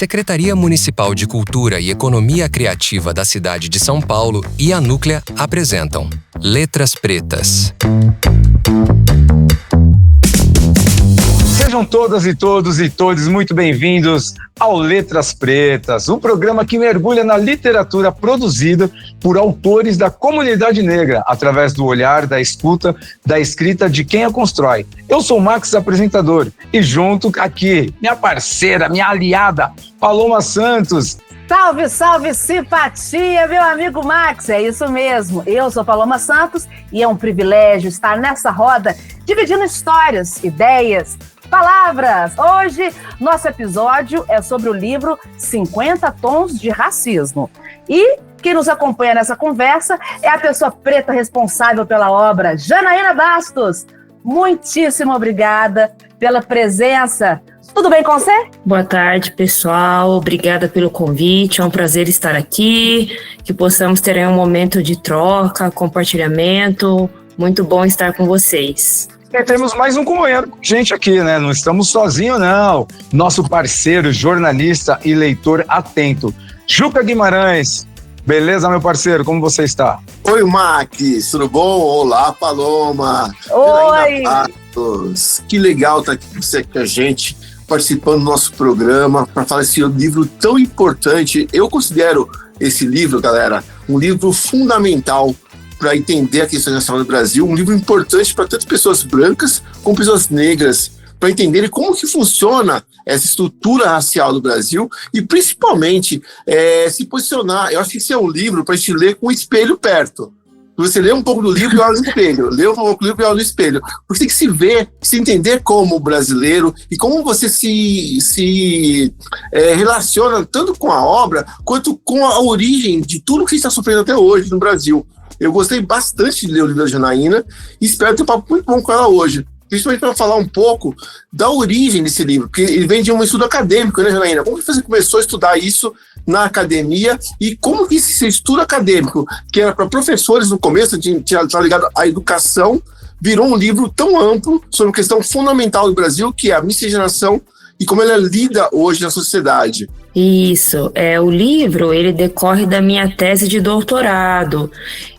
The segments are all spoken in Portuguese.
A Secretaria Municipal de Cultura e Economia Criativa da cidade de São Paulo e a Núclea apresentam Letras Pretas. Sejam todas e todos muito bem-vindos ao Letras Pretas, um programa que mergulha na literatura produzida por autores da comunidade negra, através do olhar, da escuta, da escrita de quem a constrói. Eu sou o Max, apresentador, e junto aqui, minha parceira, minha aliada, Paloma Santos. Salve, salve, simpatia, meu amigo Max, é isso mesmo. Eu sou Paloma Santos e é um privilégio estar nessa roda, dividindo histórias, ideias, palavras. Hoje, nosso episódio é sobre o livro 50 Tons de Racismo. E quem nos acompanha nessa conversa é a pessoa preta responsável pela obra, Janaína Bastos. Muitíssimo obrigada pela presença. Tudo bem com você? Boa tarde, pessoal. Obrigada pelo convite. É um prazer estar aqui. Que possamos ter um momento de troca, compartilhamento. Muito bom estar com vocês. E temos mais um companheiro, gente aqui, né? Não estamos sozinhos, não. Nosso parceiro, jornalista e leitor atento, Juca Guimarães. Beleza, meu parceiro? Como você está? Oi, Max. Tudo bom? Olá, Paloma. Oi. Que legal estar aqui com você, com a gente, participando do nosso programa para falar desse livro tão importante. Eu considero esse livro, galera, um livro fundamental para entender a questão nacional do Brasil, um livro importante para tanto pessoas brancas como pessoas negras, para entenderem como que funciona essa estrutura racial do Brasil e, principalmente, se posicionar. Eu acho que esse é um livro para a gente ler com o espelho perto. Você lê um pouco do livro e olha no espelho, lê um pouco do livro e olha no espelho. Você tem que se ver, se entender como brasileiro e como você se relaciona tanto com a obra quanto com a origem de tudo que está sofrendo até hoje no Brasil. Eu gostei bastante de ler o livro da Janaína e espero ter um papo muito bom com ela hoje. Principalmente para falar um pouco da origem desse livro, porque ele vem de um estudo acadêmico, né, Janaína? Como que você começou a estudar isso na academia e como que esse estudo acadêmico, que era para professores no começo, tinha ligado à educação, virou um livro tão amplo sobre uma questão fundamental do Brasil, que é a miscigenação e como ela é lida hoje na sociedade. Isso, o livro ele decorre da minha tese de doutorado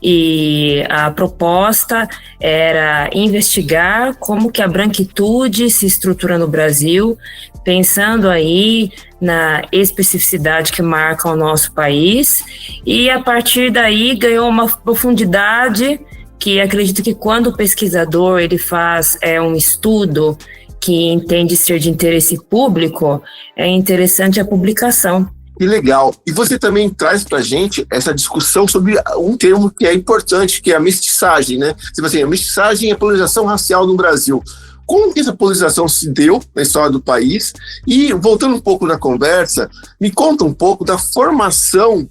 e a proposta era investigar como que a branquitude se estrutura no Brasil, pensando aí na especificidade que marca o nosso país e a partir daí ganhou uma profundidade que acredito que quando o pesquisador ele faz um estudo que entende ser de interesse público, é interessante a publicação. Que legal. E você também traz para a gente essa discussão sobre um termo que é importante, que é a mestiçagem, né? Tipo assim, a mestiçagem é a polarização racial no Brasil. Como que essa polarização se deu na história do país? E, voltando um pouco na conversa, me conta um pouco da formação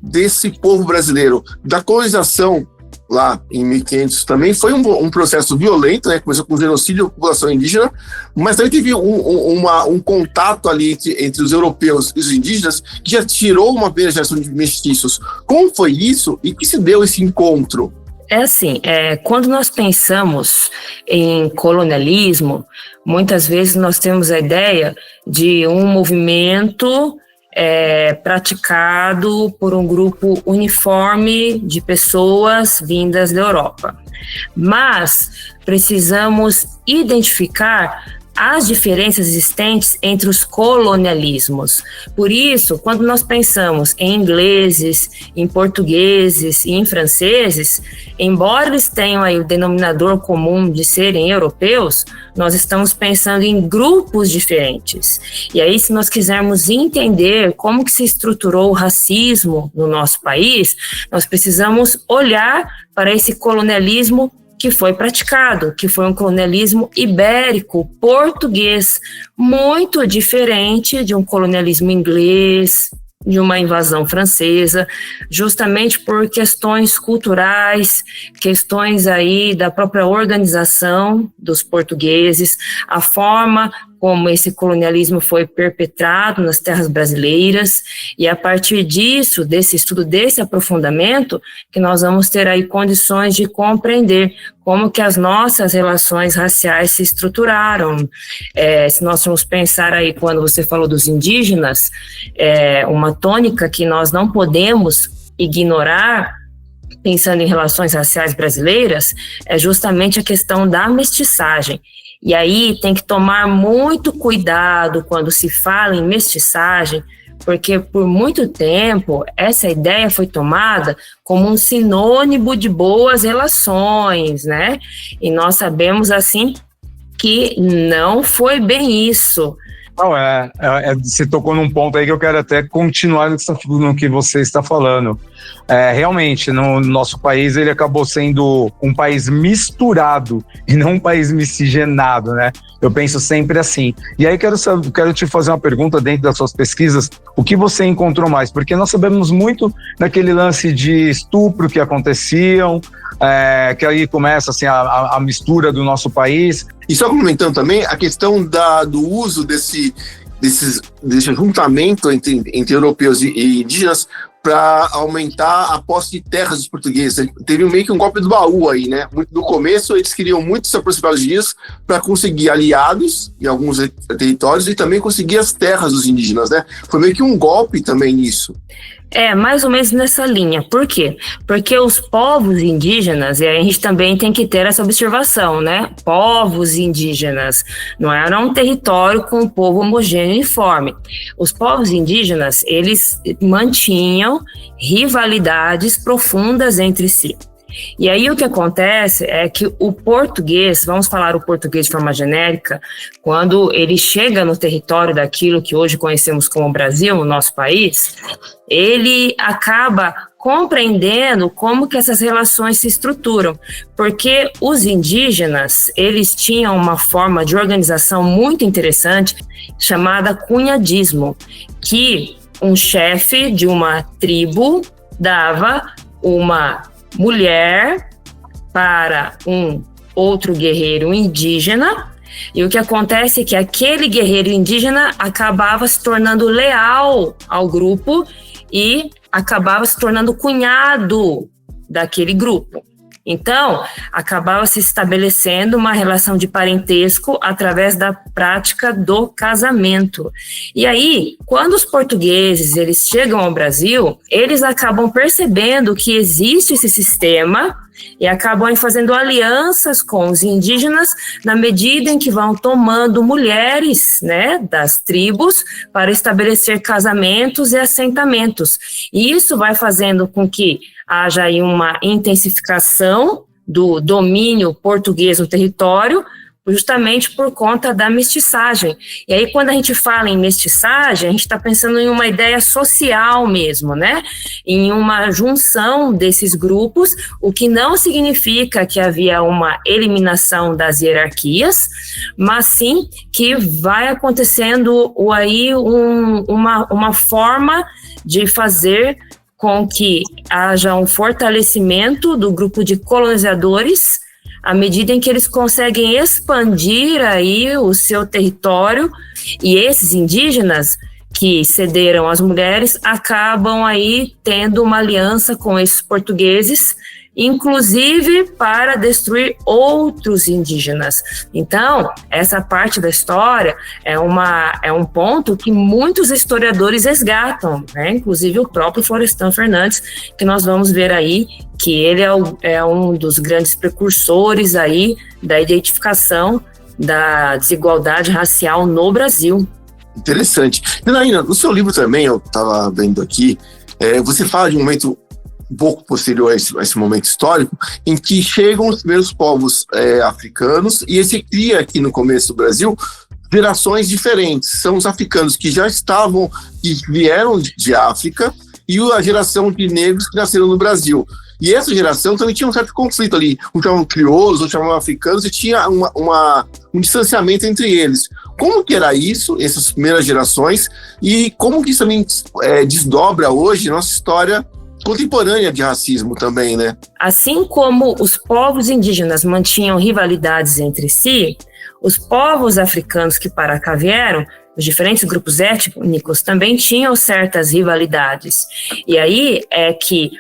desse povo brasileiro, da colonização lá em 1500 também foi um processo violento, né? Começou com o genocídio da população indígena, mas também teve um contato ali entre os europeus e os indígenas que já tirou uma primeira geração de mestiços. Como foi isso e que se deu esse encontro? Quando nós pensamos em colonialismo, muitas vezes nós temos a ideia de um movimento praticado por um grupo uniforme de pessoas vindas da Europa. Mas precisamos identificar as diferenças existentes entre os colonialismos. Por isso, quando nós pensamos em ingleses, em portugueses e em franceses, embora eles tenham aí o denominador comum de serem europeus, nós estamos pensando em grupos diferentes. E aí, se nós quisermos entender como que se estruturou o racismo no nosso país, nós precisamos olhar para esse colonialismo que foi praticado, que foi um colonialismo ibérico, português, muito diferente de um colonialismo inglês, de uma invasão francesa, justamente por questões culturais, questões aí da própria organização dos portugueses, a forma como esse colonialismo foi perpetrado nas terras brasileiras, e a partir disso, desse estudo, desse aprofundamento, que nós vamos ter aí condições de compreender como que as nossas relações raciais se estruturaram. Se nós formos pensar aí, quando você falou dos indígenas, uma tônica que nós não podemos ignorar, pensando em relações raciais brasileiras, é justamente a questão da mestiçagem. E aí tem que tomar muito cuidado quando se fala em mestiçagem, porque por muito tempo essa ideia foi tomada como um sinônimo de boas relações, né? E nós sabemos, assim, que não foi bem isso. Não, você tocou num ponto aí que eu quero até continuar no que você está falando. Realmente, no nosso país, ele acabou sendo um país misturado e não um país miscigenado, né? Eu penso sempre assim. E aí quero te fazer uma pergunta dentro das suas pesquisas, o que você encontrou mais? Porque nós sabemos muito daquele lance de estupro que aconteciam, que aí começa assim, a mistura do nosso país. E só complementando também, a questão do uso desse juntamento entre europeus e indígenas para aumentar a posse de terras dos portugueses. Teve meio que um golpe do baú aí, né? No começo, eles queriam muito se aproximar dos indígenas para conseguir aliados em alguns territórios e também conseguir as terras dos indígenas, né? Foi meio que um golpe também nisso. Mais ou menos nessa linha. Por quê? Porque os povos indígenas, e aí a gente também tem que ter essa observação, né? Povos indígenas não era um território com um povo homogêneo e uniforme. Os povos indígenas, eles mantinham rivalidades profundas entre si. E aí o que acontece é que o português, vamos falar o português de forma genérica, quando ele chega no território daquilo que hoje conhecemos como Brasil, o nosso país, ele acaba compreendendo como que essas relações se estruturam, porque os indígenas, eles tinham uma forma de organização muito interessante chamada cunhadismo, que um chefe de uma tribo dava uma mulher para um outro guerreiro indígena, e o que acontece é que aquele guerreiro indígena acabava se tornando leal ao grupo e acabava se tornando cunhado daquele grupo. Então, acabava se estabelecendo uma relação de parentesco através da prática do casamento. E aí, quando os portugueses eles chegam ao Brasil, eles acabam percebendo que existe esse sistema e acabam fazendo alianças com os indígenas na medida em que vão tomando mulheres, né, das tribos para estabelecer casamentos e assentamentos. E isso vai fazendo com que haja aí uma intensificação do domínio português no território, justamente por conta da mestiçagem. E aí, quando a gente fala em mestiçagem, a gente está pensando em uma ideia social mesmo, né? Em uma junção desses grupos, o que não significa que havia uma eliminação das hierarquias, mas sim que vai acontecendo aí uma forma de fazer com que haja um fortalecimento do grupo de colonizadores à medida em que eles conseguem expandir aí o seu território, e esses indígenas que cederam às mulheres acabam aí tendo uma aliança com esses portugueses, inclusive para destruir outros indígenas. Então, essa parte da história é um ponto que muitos historiadores resgatam, né? Inclusive o próprio Florestan Fernandes, que nós vamos ver aí que ele é um dos grandes precursores aí da identificação da desigualdade racial no Brasil. Interessante. Janaína, no seu livro também, eu estava vendo aqui, você fala de um momento um pouco posterior a esse momento histórico, em que chegam os primeiros povos africanos, e esse cria aqui no começo do Brasil gerações diferentes. São os africanos que já estavam, que vieram de África, e a geração de negros que nasceram no Brasil. E essa geração também tinha um certo conflito ali. Uns chamavam crioulos, outros chamavam africanos, e tinha um distanciamento entre eles. Como que era isso, essas primeiras gerações, e como que isso também desdobra hoje nossa história contemporânea de racismo também, né? Assim como os povos indígenas mantinham rivalidades entre si, os povos africanos que para cá vieram os diferentes grupos étnicos também tinham certas rivalidades. E aí é que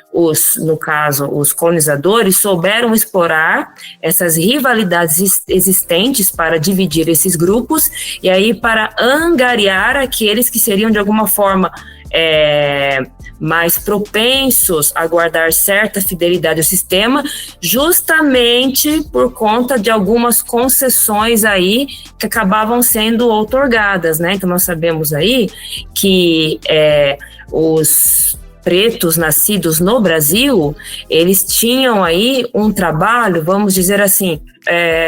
no caso, os colonizadores souberam explorar essas rivalidades existentes para dividir esses grupos e aí para angariar aqueles que seriam de alguma forma mais propensos a guardar certa fidelidade ao sistema, justamente por conta de algumas concessões aí que acabavam sendo outorgadas, né? Então nós sabemos aí que os pretos nascidos no Brasil, eles tinham aí um trabalho, vamos dizer assim,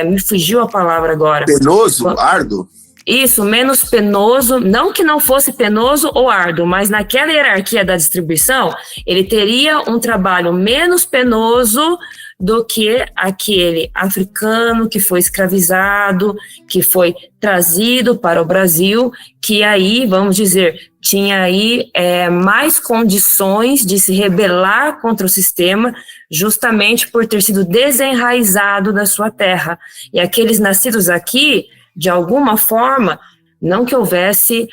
me fugiu a palavra agora. Penoso, árduo? Isso, menos penoso, não que não fosse penoso ou árduo, mas naquela hierarquia da distribuição, ele teria um trabalho menos penoso do que aquele africano que foi escravizado, que foi trazido para o Brasil, que aí, vamos dizer, tinha aí mais condições de se rebelar contra o sistema, justamente por ter sido desenraizado da sua terra. E aqueles nascidos aqui, de alguma forma, não que houvesse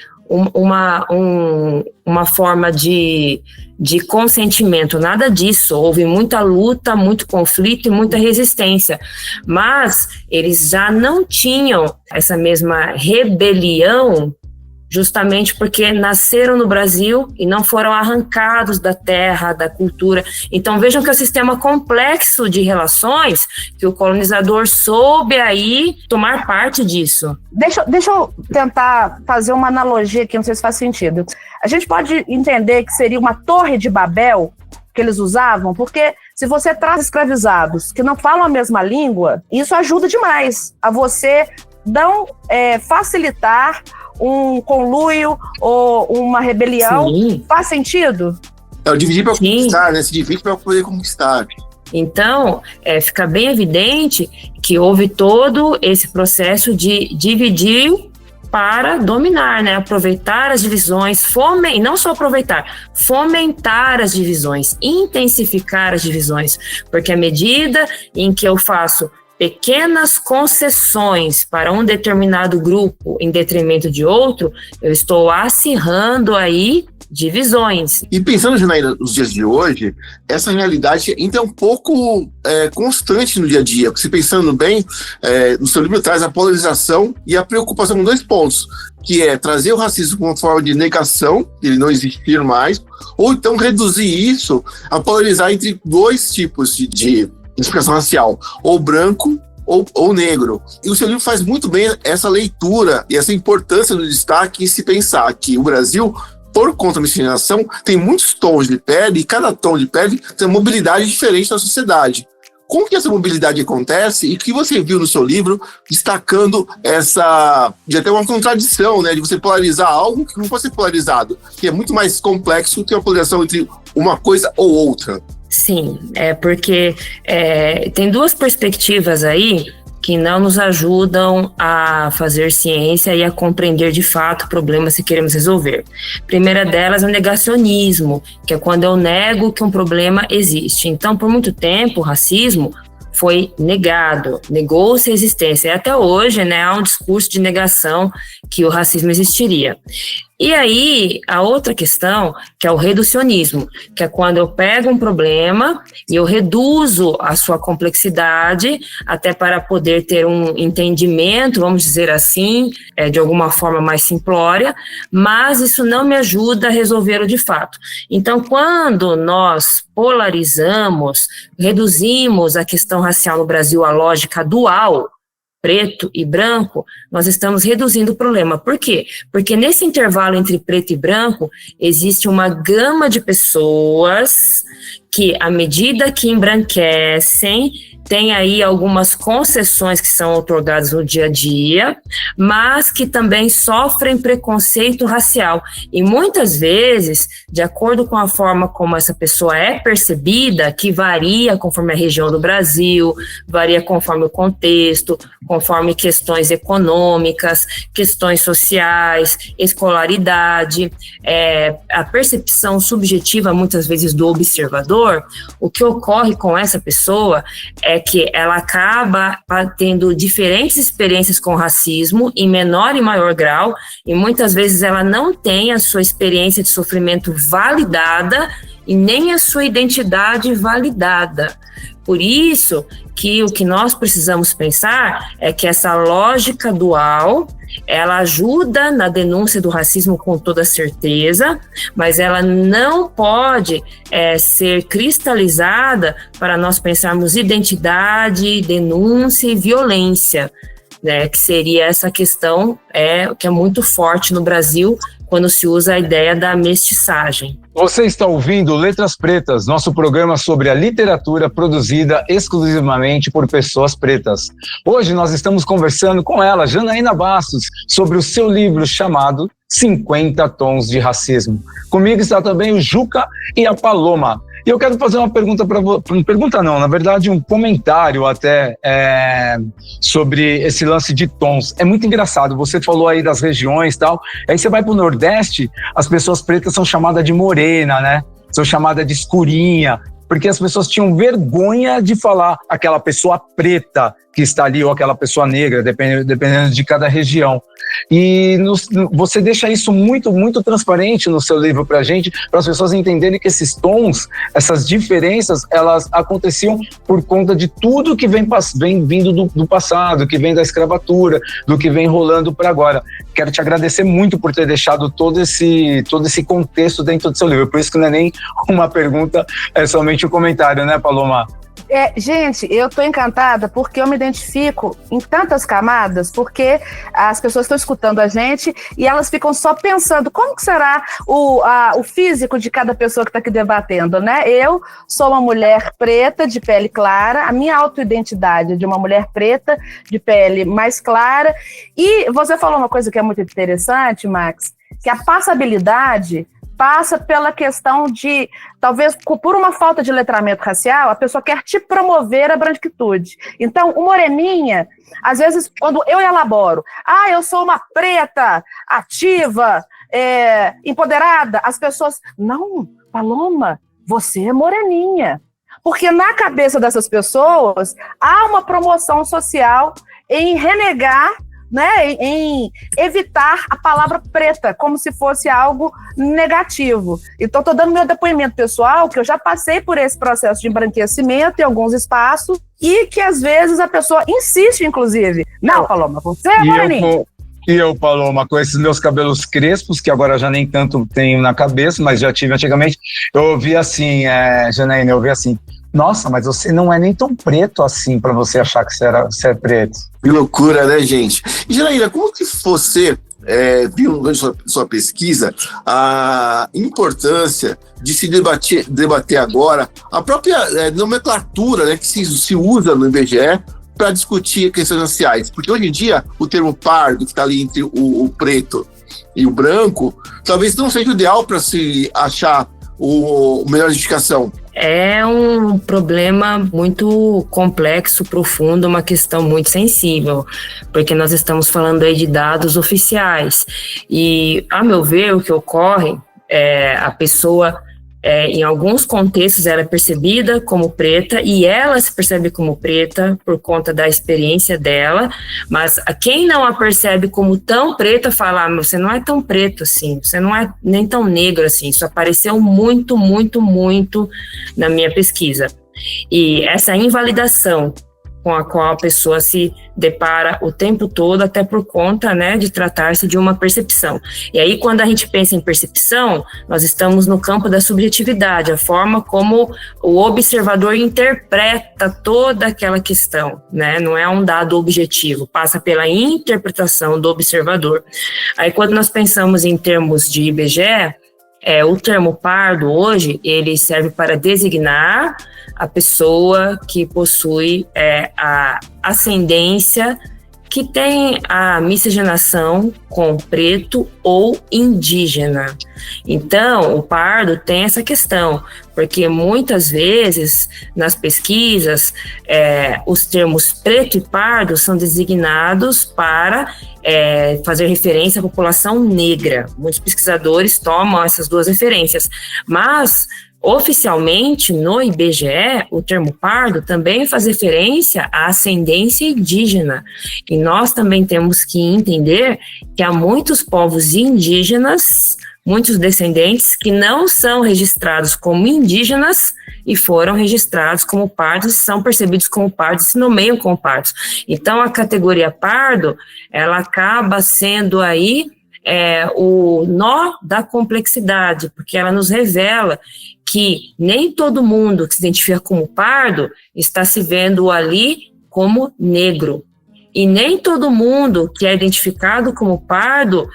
uma forma de consentimento, nada disso, houve muita luta, muito conflito e muita resistência, mas eles já não tinham essa mesma rebelião, justamente porque nasceram no Brasil e não foram arrancados da terra, da cultura. Então vejam que é um sistema complexo de relações que o colonizador soube aí tomar parte disso. Deixa eu tentar fazer uma analogia aqui, não sei se faz sentido. A gente pode entender que seria uma torre de Babel que eles usavam, porque se você traz escravizados que não falam a mesma língua, isso ajuda demais a você não facilitar um conluio ou uma rebelião. Sim. Faz sentido? É o dividir para conquistar, né? Se divide para poder conquistar. Então, fica bem evidente que houve todo esse processo de dividir para dominar, né? Aproveitar as divisões, e não só aproveitar, fomentar as divisões, intensificar as divisões, porque à medida em que eu faço pequenas concessões para um determinado grupo em detrimento de outro, eu estou acirrando aí divisões. E pensando, Janaína, nos dias de hoje, essa realidade ainda é um pouco constante no dia a dia. Porque, se pensando bem, no seu livro traz a polarização e a preocupação com 2 pontos, que é trazer o racismo como uma forma de negação, de ele não existir mais, ou então reduzir isso a polarizar entre 2 tipos de expressão racial, ou branco ou negro. E o seu livro faz muito bem essa leitura e essa importância do destaque em se pensar que o Brasil, por conta da miscigenação, tem muitos tons de pele e cada tom de pele tem uma mobilidade diferente na sociedade. Como que essa mobilidade acontece e o que você viu no seu livro destacando de até uma contradição, né, de você polarizar algo que não pode ser polarizado, que é muito mais complexo que uma polarização entre uma coisa ou outra? Sim, porque tem 2 perspectivas aí que não nos ajudam a fazer ciência e a compreender de fato problemas que queremos resolver. A primeira delas é o negacionismo, que é quando eu nego que um problema existe. Então, por muito tempo, o racismo foi negado, negou-se a existência. E até hoje, né, há um discurso de negação que o racismo existiria. E aí, a outra questão, que é o reducionismo, que é quando eu pego um problema e eu reduzo a sua complexidade até para poder ter um entendimento, vamos dizer assim, de alguma forma mais simplória, mas isso não me ajuda a resolvê-lo de fato. Então, quando nós polarizamos, reduzimos a questão racial no Brasil à lógica dual, preto e branco, nós estamos reduzindo o problema. Por quê? Porque nesse intervalo entre preto e branco, existe uma gama de pessoas que, à medida que embranquecem, tem aí algumas concessões que são outorgadas no dia a dia, mas que também sofrem preconceito racial. E muitas vezes, de acordo com a forma como essa pessoa é percebida, que varia conforme a região do Brasil, varia conforme o contexto, conforme questões econômicas, questões sociais, escolaridade, a percepção subjetiva, muitas vezes, do observador, o que ocorre com essa pessoa é é que ela acaba tendo diferentes experiências com racismo, em menor e maior grau, e muitas vezes ela não tem a sua experiência de sofrimento validada e nem a sua identidade validada. Por isso que o que nós precisamos pensar é que essa lógica dual, ela ajuda na denúncia do racismo com toda certeza, mas ela não pode ser cristalizada para nós pensarmos identidade, denúncia e violência, né, que seria essa questão que é muito forte no Brasil quando se usa a ideia da mestiçagem. Você está ouvindo Letras Pretas, nosso programa sobre a literatura produzida exclusivamente por pessoas pretas. Hoje nós estamos conversando com ela, Janaína Bastos, sobre o seu livro chamado 50 Tons de Racismo. Comigo está também o Juca e a Paloma. E eu quero fazer uma pergunta para você, na verdade um comentário até sobre esse lance de tons. É muito engraçado, você falou aí das regiões e tal, aí você vai para o Nordeste, as pessoas pretas são chamadas de morena, né? São chamadas de escurinha, porque as pessoas tinham vergonha de falar aquela pessoa preta que está ali, ou aquela pessoa negra, dependendo de cada região. E você deixa isso muito, muito transparente no seu livro para a gente, para as pessoas entenderem que esses tons, essas diferenças, elas aconteciam por conta de tudo que vem vindo do passado, que vem da escravatura, do que vem rolando para agora. Quero te agradecer muito por ter deixado todo esse contexto dentro do seu livro. Por isso que não é nem uma pergunta, é somente um comentário, né, Paloma? Gente, eu estou encantada porque eu me identifico em tantas camadas, porque as pessoas estão escutando a gente e elas ficam só pensando como que será o físico de cada pessoa que está aqui debatendo, né? Eu sou uma mulher preta de pele clara, a minha autoidentidade é de uma mulher preta de pele mais clara, e você falou uma coisa que é muito interessante, Max, que a passabilidade passa pela questão de, talvez por uma falta de letramento racial, a pessoa quer te promover a branquitude. Então, o moreninha, às vezes, quando eu elaboro, eu sou uma preta, ativa, empoderada, as pessoas, não, Paloma, você é moreninha. Porque na cabeça dessas pessoas, há uma promoção social em renegar, né, em evitar a palavra preta, como se fosse algo negativo. Então, estou dando meu depoimento pessoal, que eu já passei por esse processo de embranquecimento em alguns espaços, e que às vezes a pessoa insiste, inclusive. Não, Paloma, você é moreninha. E eu, Paloma, com esses meus cabelos crespos, que agora já nem tanto tenho na cabeça, mas já tive antigamente, eu ouvi assim, Janaína, nossa, mas você não é nem tão preto assim para você achar que você é preto. Que loucura, né, gente? E, Janaína, como que você viu na sua pesquisa a importância de se debater agora a própria nomenclatura, né, que se usa no IBGE para discutir questões raciais? Porque hoje em dia o termo pardo, que está ali entre o preto e o branco, talvez não seja o ideal para se achar a melhor identificação. É um problema muito complexo, profundo, uma questão muito sensível, porque nós estamos falando aí de dados oficiais. E, a meu ver, o que ocorre a pessoa, em alguns contextos, ela é percebida como preta e ela se percebe como preta por conta da experiência dela, mas quem não a percebe como tão preta fala, você não é tão preto assim, você não é nem tão negro assim. Isso apareceu muito, muito, muito na minha pesquisa. E essa invalidação com a qual a pessoa se depara o tempo todo, até por conta, né, de tratar-se de uma percepção. E aí, quando a gente pensa em percepção, nós estamos no campo da subjetividade, a forma como o observador interpreta toda aquela questão, né, não é um dado objetivo, passa pela interpretação do observador. Aí, quando nós pensamos em termos de IBGE, o termo pardo hoje, ele serve para designar a pessoa que possui a ascendência, que tem a miscigenação com preto ou indígena. Então, o pardo tem essa questão, porque muitas vezes, nas pesquisas, os termos preto e pardo são designados para fazer referência à população negra. Muitos pesquisadores tomam essas duas referências, mas Oficialmente, no IBGE, o termo pardo também faz referência à ascendência indígena. E nós também temos que entender que há muitos povos indígenas, muitos descendentes, que não são registrados como indígenas e foram registrados como pardos, são percebidos como pardos e se nomeiam como pardos. Então, a categoria pardo, ela acaba sendo aí o nó da complexidade, porque ela nos revela que nem todo mundo que se identifica como pardo está se vendo ali como negro. E nem todo mundo que é identificado como pardo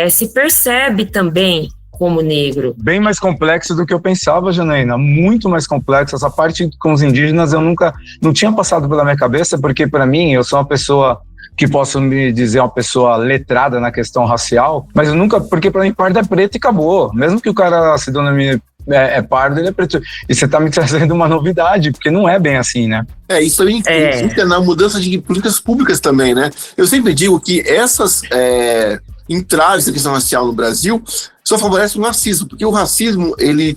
se percebe também como negro. Bem mais complexo do que eu pensava, Janaína, muito mais complexo. Essa parte com os indígenas eu não tinha passado pela minha cabeça, porque para mim, eu sou uma pessoa que posso me dizer uma pessoa letrada na questão racial, mas eu nunca, porque para mim pardo é preto e acabou. Mesmo que o cara se denomine pardo, ele é preto. E você tá me trazendo uma novidade, porque não é bem assim, né? Isso aí implica na mudança de políticas públicas também, né? Eu sempre digo que essas entraves da questão racial no Brasil só favorecem o racismo, porque o racismo ele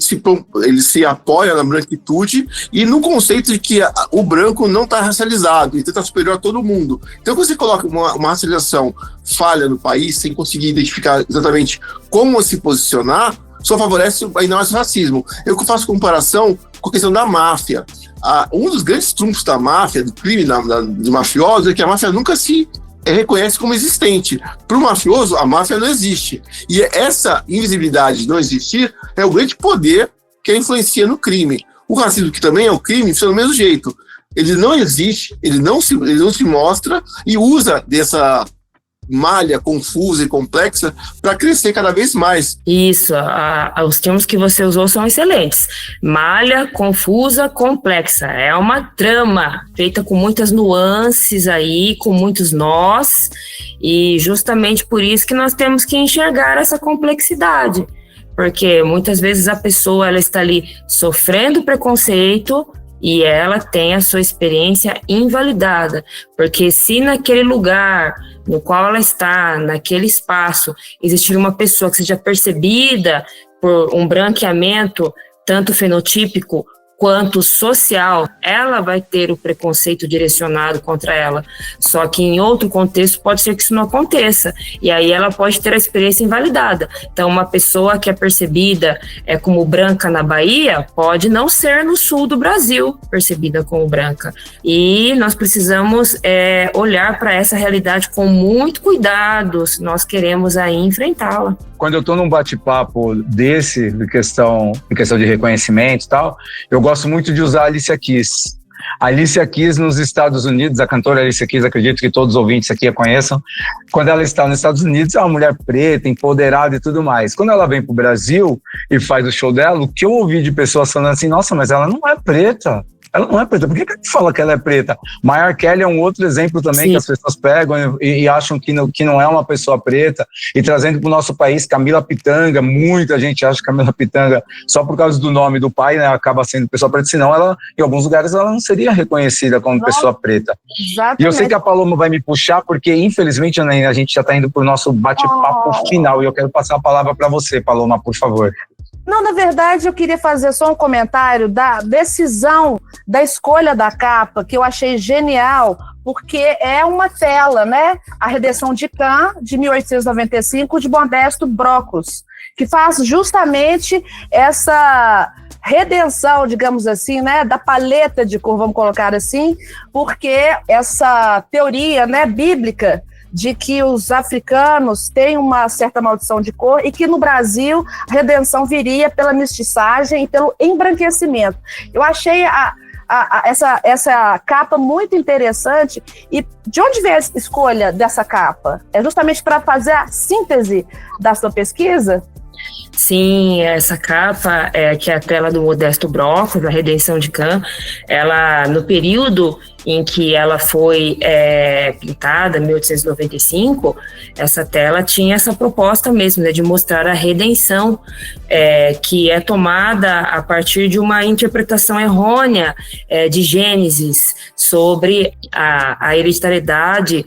se apoia na branquitude e no conceito de que o branco não está racializado, então está superior a todo mundo. Então, quando você coloca uma racialização falha no país, sem conseguir identificar exatamente como se posicionar, só favorece ainda mais o racismo. Eu faço comparação com a questão da máfia. Um dos grandes trunfos da máfia, do crime dos mafiosos, é que a máfia nunca se reconhece como existente. Para o mafioso, a máfia não existe. E essa invisibilidade de não existir é o grande poder que influencia no crime. O racismo, que também é o crime, funciona do mesmo jeito. Ele não existe, ele não se mostra e usa dessa malha confusa e complexa para crescer cada vez mais. Isso, os termos que você usou são excelentes. Malha, confusa, complexa. É uma trama feita com muitas nuances aí, com muitos nós, e justamente por isso que nós temos que enxergar essa complexidade, porque muitas vezes a pessoa ela está ali sofrendo preconceito e ela tem a sua experiência invalidada, porque se naquele lugar no qual ela está, naquele espaço, existir uma pessoa que seja percebida por um branqueamento, tanto fenotípico quanto social, ela vai ter o preconceito direcionado contra ela. Só que em outro contexto pode ser que isso não aconteça, e aí ela pode ter a experiência invalidada. Então, uma pessoa que é percebida como branca na Bahia, pode não ser no sul do Brasil percebida como branca. E nós precisamos olhar para essa realidade com muito cuidado, se nós queremos aí enfrentá-la. Quando eu estou num bate-papo de questão de reconhecimento e tal, eu gosto muito de usar a Alicia Keys. A Alicia Keys nos Estados Unidos, a cantora Alicia Keys, acredito que todos os ouvintes aqui a conheçam. Quando ela está nos Estados Unidos, é uma mulher preta, empoderada e tudo mais. Quando ela vem para o Brasil e faz o show dela, o que eu ouvi de pessoas falando assim, nossa, mas ela não é preta. Ela não é preta. Por que a gente fala que ela é preta? Mariah Carey é um outro exemplo também. Sim. Que as pessoas pegam e acham que não é uma pessoa preta. E trazendo para o nosso país, Camila Pitanga, muita gente acha que Camila Pitanga, só por causa do nome do pai, né, acaba sendo pessoa preta, senão ela, em alguns lugares, ela não seria reconhecida como pessoa preta. Exatamente. E eu sei que a Paloma vai me puxar, porque infelizmente, a gente já está indo para o nosso bate-papo final, e eu quero passar a palavra para você, Paloma, por favor. Não, na verdade, eu queria fazer só um comentário da decisão da escolha da capa, que eu achei genial, porque é uma tela, né? A Redenção de Cã, de 1895, de Modesto Brocos, que faz justamente essa redenção, digamos assim, né, da paleta de cor, vamos colocar assim, porque essa teoria, né, bíblica de que os africanos têm uma certa maldição de cor e que no Brasil a redenção viria pela mestiçagem e pelo embranquecimento. Eu achei essa capa muito interessante. E de onde veio a escolha dessa capa? É justamente para fazer a síntese da sua pesquisa? Sim, essa capa, que é a tela do Modesto Brocos, da Redenção de Cã, ela, no período em que ela foi pintada, 1895, essa tela tinha essa proposta mesmo, né, de mostrar a redenção, que é tomada a partir de uma interpretação errônea de Gênesis sobre a hereditariedade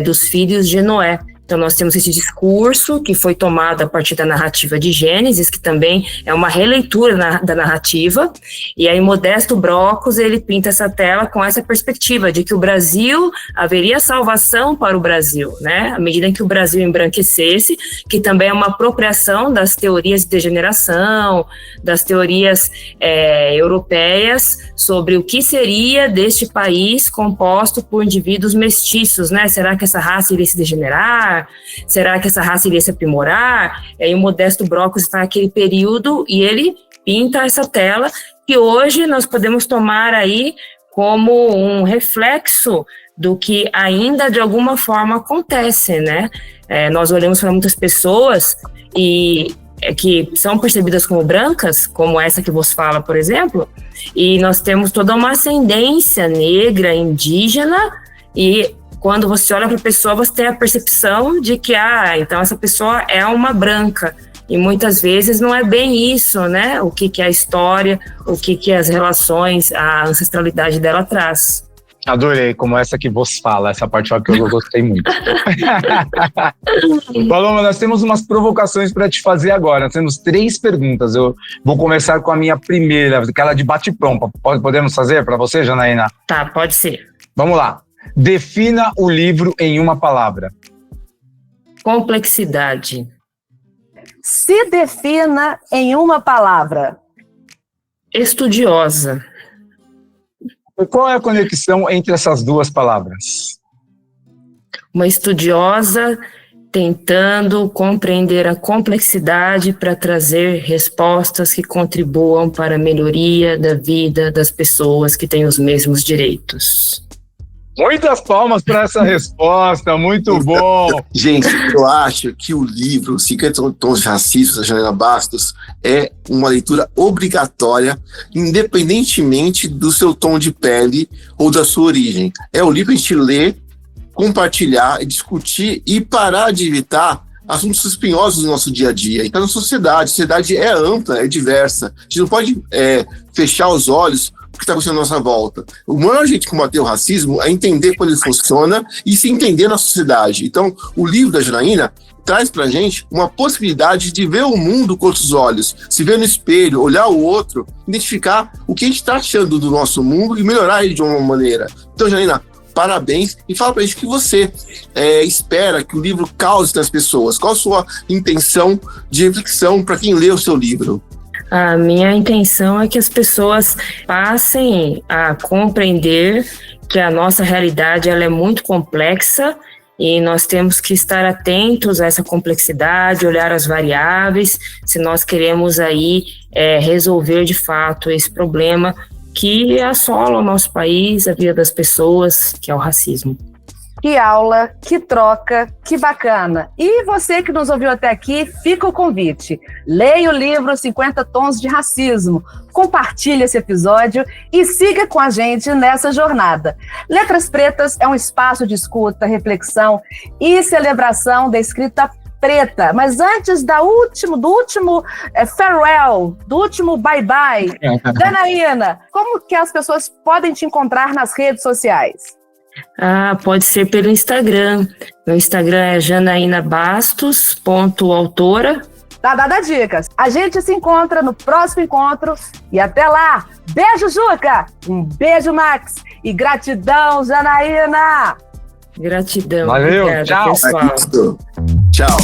dos filhos de Noé. Então, nós temos esse discurso que foi tomado a partir da narrativa de Gênesis, que também é uma releitura da narrativa, e aí Modesto Brockos, ele pinta essa tela com essa perspectiva de que o Brasil, haveria salvação para o Brasil, né? À medida em que o Brasil embranquecesse, que também é uma apropriação das teorias de degeneração, das teorias europeias, sobre o que seria deste país composto por indivíduos mestiços, né? Será que essa raça iria se degenerar? Será que essa raça iria se aprimorar? E aí o Modesto Brockos está naquele período e ele pinta essa tela que hoje nós podemos tomar aí como um reflexo do que ainda de alguma forma acontece, né? Nós olhamos para muitas pessoas que são percebidas como brancas, como essa que vos fala, por exemplo, e nós temos toda uma ascendência negra, indígena, e quando você olha para a pessoa, você tem a percepção de que, então essa pessoa é uma branca. E muitas vezes não é bem isso, né? O que é a história, o que as relações, a ancestralidade dela traz. Adorei, como essa que vos fala, essa parte que eu gostei muito. Paloma, nós temos umas provocações para te fazer agora. Nós temos 3 perguntas. Eu vou começar com a minha primeira, aquela de bate-pronto. Podemos fazer para você, Janaína? Tá, pode ser. Vamos lá. Defina o livro em uma palavra. Complexidade. Se defina em uma palavra. Estudiosa. E qual é a conexão entre essas 2 palavras? Uma estudiosa tentando compreender a complexidade para trazer respostas que contribuam para a melhoria da vida das pessoas que têm os mesmos direitos. Muitas palmas para essa resposta, muito bom. Gente, eu acho que o livro 50 Tons de Racismo, da Janaína Bastos, é uma leitura obrigatória, independentemente do seu tom de pele ou da sua origem. É o livro que a gente lê, compartilhar, discutir e parar de evitar assuntos espinhosos do nosso dia a dia. Então, a sociedade é ampla, é diversa. A gente não pode fechar os olhos o que está acontecendo à nossa volta. O maior jeito de combater o racismo é entender como ele funciona e se entender na sociedade. Então, o livro da Janaína traz pra gente uma possibilidade de ver o mundo com outros olhos, se ver no espelho, olhar o outro, identificar o que a gente está achando do nosso mundo e melhorar ele de uma maneira. Então, Janaína, parabéns, e fala pra gente o que você espera que o livro cause nas pessoas. Qual a sua intenção de reflexão para quem lê o seu livro? A minha intenção é que as pessoas passem a compreender que a nossa realidade ela é muito complexa e nós temos que estar atentos a essa complexidade, olhar as variáveis, se nós queremos aí resolver de fato esse problema que assola o nosso país, a vida das pessoas, que é o racismo. Que aula, que troca, que bacana. E você que nos ouviu até aqui, fica o convite. Leia o livro 50 Tons de Racismo, compartilhe esse episódio e siga com a gente nessa jornada. Letras Pretas é um espaço de escuta, reflexão e celebração da escrita preta. Mas antes do último farewell, do último bye-bye, Janaína, como que as pessoas podem te encontrar nas redes sociais? Pode ser pelo Instagram. Meu Instagram é janainabastos.autora. Tá dada dicas. A gente se encontra no próximo encontro e até lá. Beijo, Juca. Um beijo, Max. E gratidão, Janaína. Gratidão. Valeu. Obrigada, Tchau. pessoal. Tchau.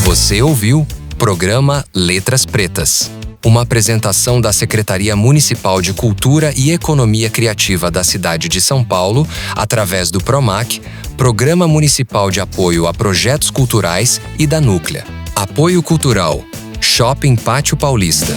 Você ouviu Programa Letras Pretas. Uma apresentação da Secretaria Municipal de Cultura e Economia Criativa da cidade de São Paulo, através do PROMAC, Programa Municipal de Apoio a Projetos Culturais, e da Núclea. Apoio Cultural. Shopping Pátio Paulista.